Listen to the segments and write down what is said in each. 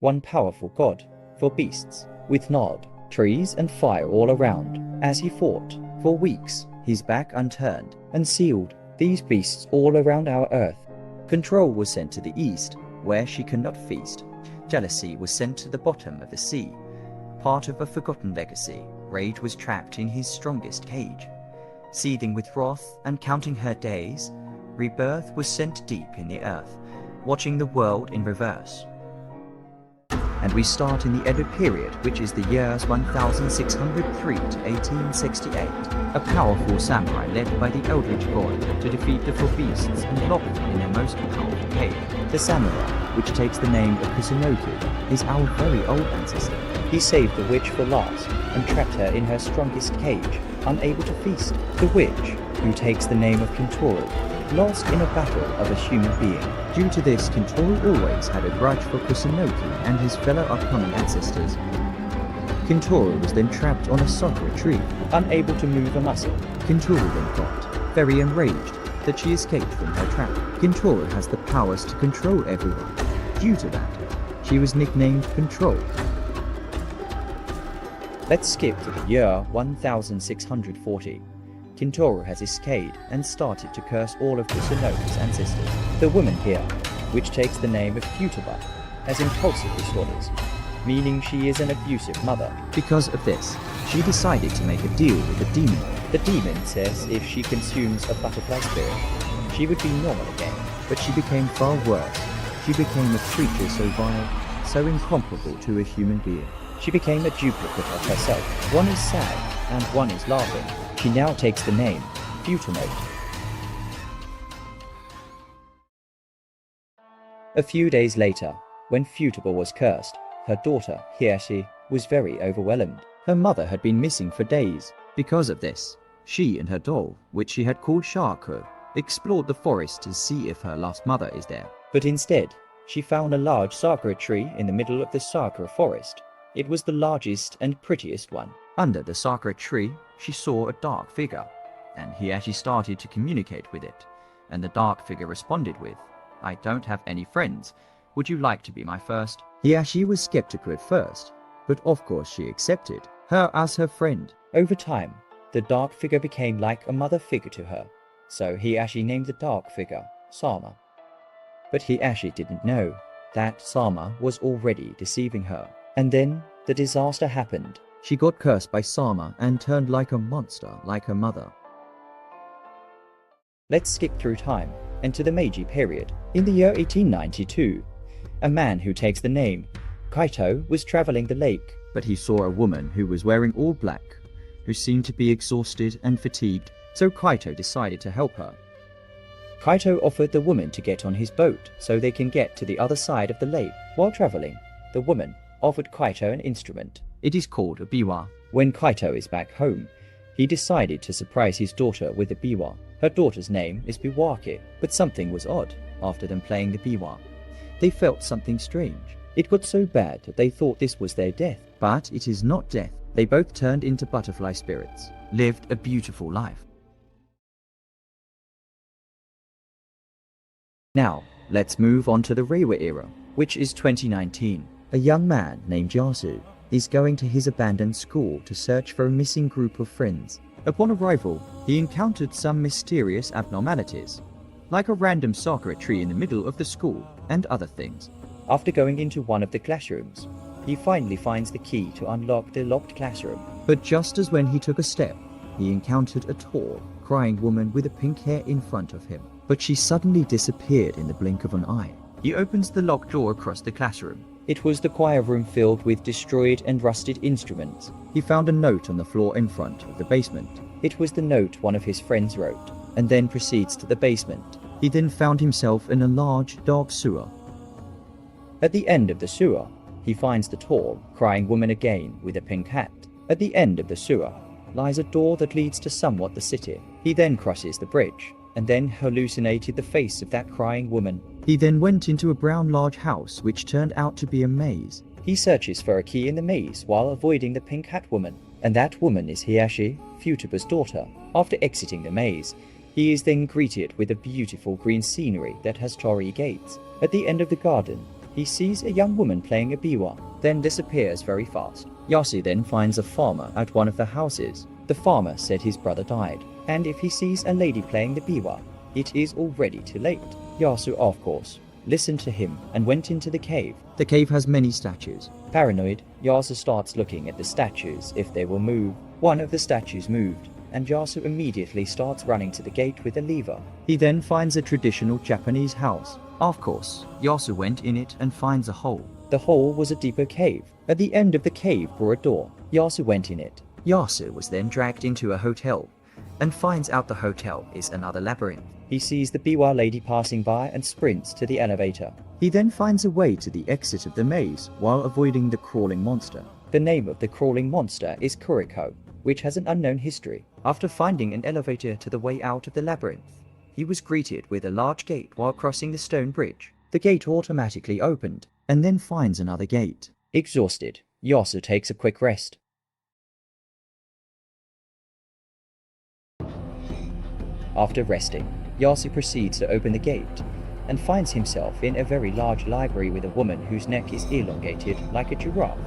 one powerful god for beasts, with Nod, trees and fire all around. As he fought for weeks, his back unturned, and sealed these beasts all around our earth. Control was sent to the east, where she cannot feast. Jealousy was sent to the bottom of the sea. Part of a forgotten legacy, Rage was trapped in his strongest cage. Seething with wrath and counting her days, Rebirth was sent deep in the earth, watching the world in reverse. And we start in the Edo period, which is the years 1603 to 1868. A powerful samurai led by the Eldritch god to defeat the four beasts and lock them in their most powerful cave. The samurai, which takes the name of Kusunoki, is our very old ancestor. He saved the witch for last and trapped her in her strongest cage, unable to feast. The witch, who takes the name of Kintoro, lost in a battle of a human being. Due to this, Kintoro always had a grudge for Kusunoki and his fellow upcoming ancestors. Kintoro was then trapped on a sakura tree, unable to move a muscle. Kintoro then got very enraged that she escaped from her trap. Kintoro has the powers to control everyone. Due to that, she was nicknamed Control. Let's skip to the year 1640. Kintoro has escaped and started to curse all of Kusunoki's ancestors. The woman here, which takes the name of Futaba, has impulsive disorders, meaning she is an abusive mother. Because of this, she decided to make a deal with the demon. The demon says if she consumes a butterfly spirit, she would be normal again, but she became far worse. She became a creature so vile, so incomparable to a human being. She became a duplicate of herself. One is sad and one is laughing. She now takes the name Futanote. A few days later, when Futaba was cursed, her daughter, Hiashi, was very overwhelmed. Her mother had been missing for days. Because of this, she and her doll, which she had called Shaku, explored the forest to see if her lost mother is there. But instead, she found a large sakura tree in the middle of the sakura forest. It was the largest and prettiest one. Under the sakura tree, she saw a dark figure, and Hiashi started to communicate with it, and the dark figure responded with, "I don't have any friends. Would you like to be my first?" Hiashi was skeptical at first, but of course she accepted her as her friend. Over time, the dark figure became like a mother figure to her, so Hiashi named the dark figure Sama. But Hiashi didn't know that Sama was already deceiving her. And then the disaster happened. She got cursed by Sama and turned like a monster like her mother. Let's skip through time and to the Meiji period. In the year 1892, a man who takes the name Kaito was traveling the lake, but he saw a woman who was wearing all black, who seemed to be exhausted and fatigued, so Kaito decided to help her. Kaito offered the woman to get on his boat so they can get to the other side of the lake. While traveling, the woman offered Kaito an instrument. It is called a biwa. When Kaito is back home, he decided to surprise his daughter with a biwa. Her daughter's name is Biwake, but something was odd after them playing the biwa. They felt something strange. It got so bad that they thought this was their death. But it is not death. They both turned into butterfly spirits, lived a beautiful life. Now, let's move on to the Reiwa era, which is 2019. A young man named Yasu is going to his abandoned school to search for a missing group of friends. Upon arrival, he encountered some mysterious abnormalities, like a random sakura tree in the middle of the school and other things. After going into one of the classrooms, he finally finds the key to unlock the locked classroom. But just as when he took a step, he encountered a tall, crying woman with a pink hair in front of him. But she suddenly disappeared in the blink of an eye. He opens the locked door across the classroom. It was the choir room filled with destroyed and rusted instruments. He found a note on the floor in front of the basement. It was the note one of his friends wrote, and then proceeds to the basement. He then found himself in a large, dark sewer. At the end of the sewer, he finds the tall, crying woman again with a pink hat. At the end of the sewer lies a door that leads to somewhat the city. He then crosses the bridge, and then hallucinated the face of that crying woman. He then went into a brown large house which turned out to be a maze. He searches for a key in the maze while avoiding the pink hat woman, and that woman is Hiashi, Futaba's daughter. After exiting the maze, he is then greeted with a beautiful green scenery that has torii gates. At the end of the garden, he sees a young woman playing a biwa, then disappears very fast. Yasu then finds a farmer at one of the houses. The farmer said his brother died, and if he sees a lady playing the biwa, it is already too late. Yasu, of course, listened to him and went into the cave. The cave has many statues. Paranoid, Yasu starts looking at the statues if they will move. One of the statues moved, and Yasu immediately starts running to the gate with a lever. He then finds a traditional Japanese house. Of course, Yasu went in it and finds a hole. The hole was a deeper cave. At the end of the cave were a door. Yasu went in it. Yasu was then dragged into a hotel and finds out the hotel is another labyrinth. He sees the biwa lady passing by and sprints to the elevator. He then finds a way to the exit of the maze while avoiding the crawling monster. The name of the crawling monster is Kuriko, which has an unknown history. After finding an elevator to the way out of the labyrinth, he was greeted with a large gate while crossing the stone bridge. The gate automatically opened, and then finds another gate. Exhausted, Yasu takes a quick rest. After resting, Yasu proceeds to open the gate, and finds himself in a very large library with a woman whose neck is elongated like a giraffe.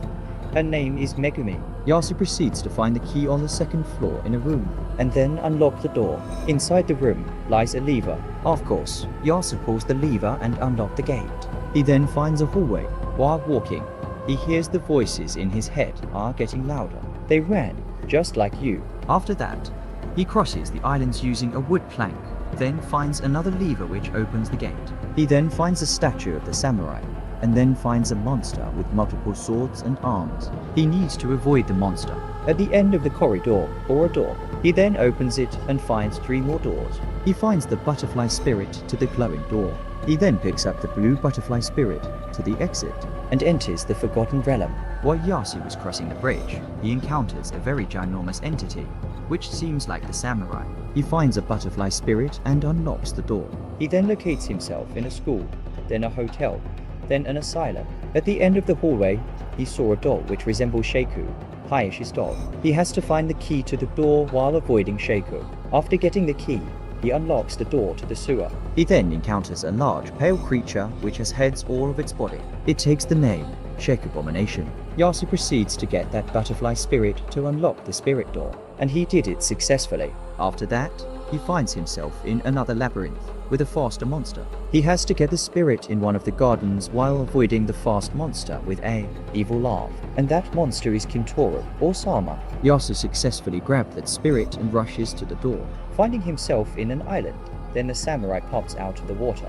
Her name is Megumi. Yasu proceeds to find the key on the second floor in a room, and then unlock the door. Inside the room lies a lever. Of course, Yasu pulls the lever and unlocks the gate. He then finds a hallway. While walking, he hears the voices in his head are getting louder. They ran, just like you. After that, he crosses the islands using a wood plank, then finds another lever which opens the gate. He then finds a statue of the samurai, and then finds a monster with multiple swords and arms. He needs to avoid the monster. At the end of the corridor, or a door, he then opens it and finds 3 more doors. He finds the butterfly spirit to the glowing door. He then picks up the blue butterfly spirit to the exit and enters the Forgotten Realm. While Yasu was crossing the bridge, he encounters a very ginormous entity, which seems like the samurai. He finds a butterfly spirit and unlocks the door. He then locates himself in a school, then a hotel, then an asylum. At the end of the hallway, he saw a doll which resembles Sheiku, Hayashi's doll. He has to find the key to the door while avoiding Sheiku. After getting the key, he unlocks the door to the sewer. He then encounters a large pale creature which has heads all of its body. It takes the name Sheik Abomination. Yasu proceeds to get that butterfly spirit to unlock the spirit door, and he did it successfully. After that, he finds himself in another labyrinth with a faster monster. He has to get the spirit in one of the gardens while avoiding the fast monster with a evil laugh, and that monster is Kintoro or Sama. Yasu successfully grabbed that spirit and rushes to the door, finding himself in an island. Then the samurai pops out of the water.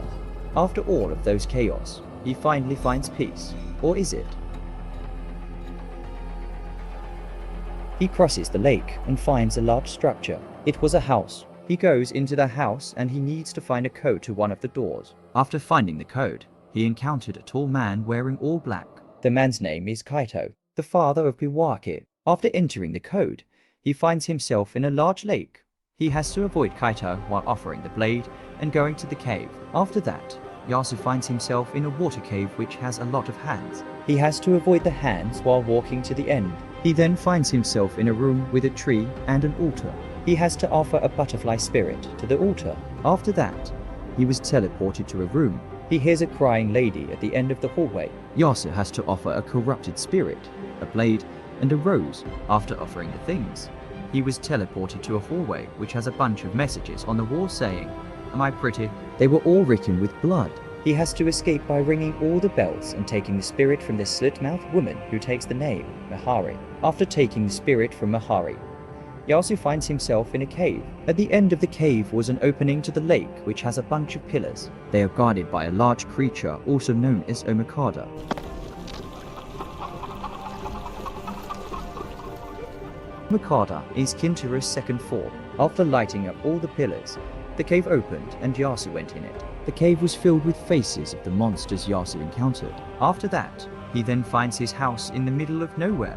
After all of those chaos, he finally finds peace. Or is it? He crosses the lake and finds a large structure. It was a house. He goes into the house and he needs to find a code to one of the doors. After finding the code, he encountered a tall man wearing all black. The man's name is Kaito, the father of Biwake. After entering the code, he finds himself in a large lake. He has to avoid Kaito while offering the blade and going to the cave. After that, Yasu finds himself in a water cave which has a lot of hands. He has to avoid the hands while walking to the end. He then finds himself in a room with a tree and an altar. He has to offer a butterfly spirit to the altar. After that, he was teleported to a room. He hears a crying lady at the end of the hallway. Yasu has to offer a corrupted spirit, a blade, and a rose. After offering the things, he was teleported to a hallway which has a bunch of messages on the wall saying, "Am I pretty?" They were all written with blood. He has to escape by ringing all the bells and taking the spirit from the slit-mouthed woman who takes the name Mihari. After taking the spirit from Mihari, Yasu finds himself in a cave. At the end of the cave was an opening to the lake which has a bunch of pillars. They are guarded by a large creature also known as Omikada. Omikada is Kintaro's second form. After lighting up all the pillars, the cave opened and Yasu went in it. The cave was filled with faces of the monsters Yasu encountered. After that, he then finds his house in the middle of nowhere.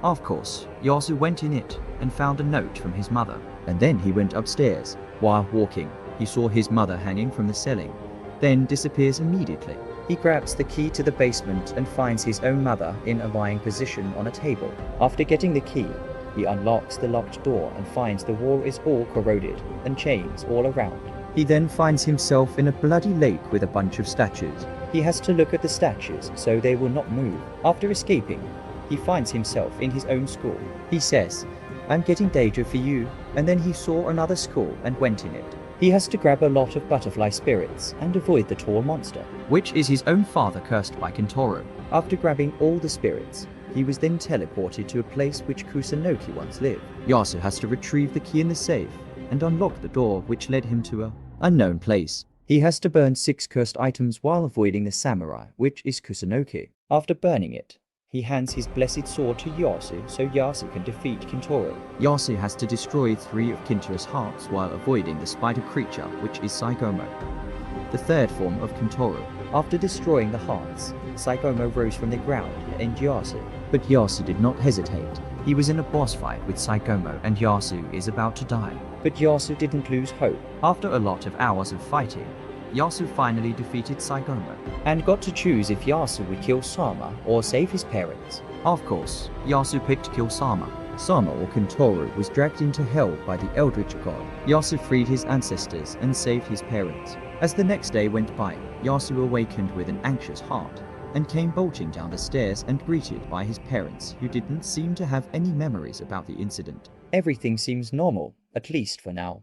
Of course, Yasu went in it and found a note from his mother, and then he went upstairs. While walking, he saw his mother hanging from the ceiling, then disappears immediately. He grabs the key to the basement and finds his own mother in a lying position on a table. After getting the key, he unlocks the locked door and finds the wall is all corroded and chains all around. He then finds himself in a bloody lake with a bunch of statues. He has to look at the statues so they will not move. After escaping, he finds himself in his own school. He says, "I'm getting danger for you," and then he saw another school and went in it. He has to grab a lot of butterfly spirits and avoid the tall monster, which is his own father cursed by Kentaro. After grabbing all the spirits, he was then teleported to a place which Kusunoki once lived. Yasu has to retrieve the key in the safe and unlock the door which led him to a unknown place. He has to burn 6 cursed items while avoiding the samurai, which is Kusunoki. After burning it, he hands his blessed sword to Yasu so Yasu can defeat Kintaro. Yasu has to destroy 3 of Kintaro's hearts while avoiding the spider creature, which is Saigomo, the third form of Kintaro. After destroying the hearts, Saigomo rose from the ground and Yasu. But Yasu did not hesitate. He was in a boss fight with Saigomo and Yasu is about to die. But Yasu didn't lose hope. After a lot of hours of fighting, Yasu finally defeated Saigomo and got to choose if Yasu would kill Sama or save his parents. Of course, Yasu picked kill Sama. Sama or Kintaro was dragged into hell by the Eldritch God. Yasu freed his ancestors and saved his parents. As the next day went by, Yasu awakened with an anxious heart and came bolting down the stairs and greeted by his parents who didn't seem to have any memories about the incident. Everything seems normal, at least for now.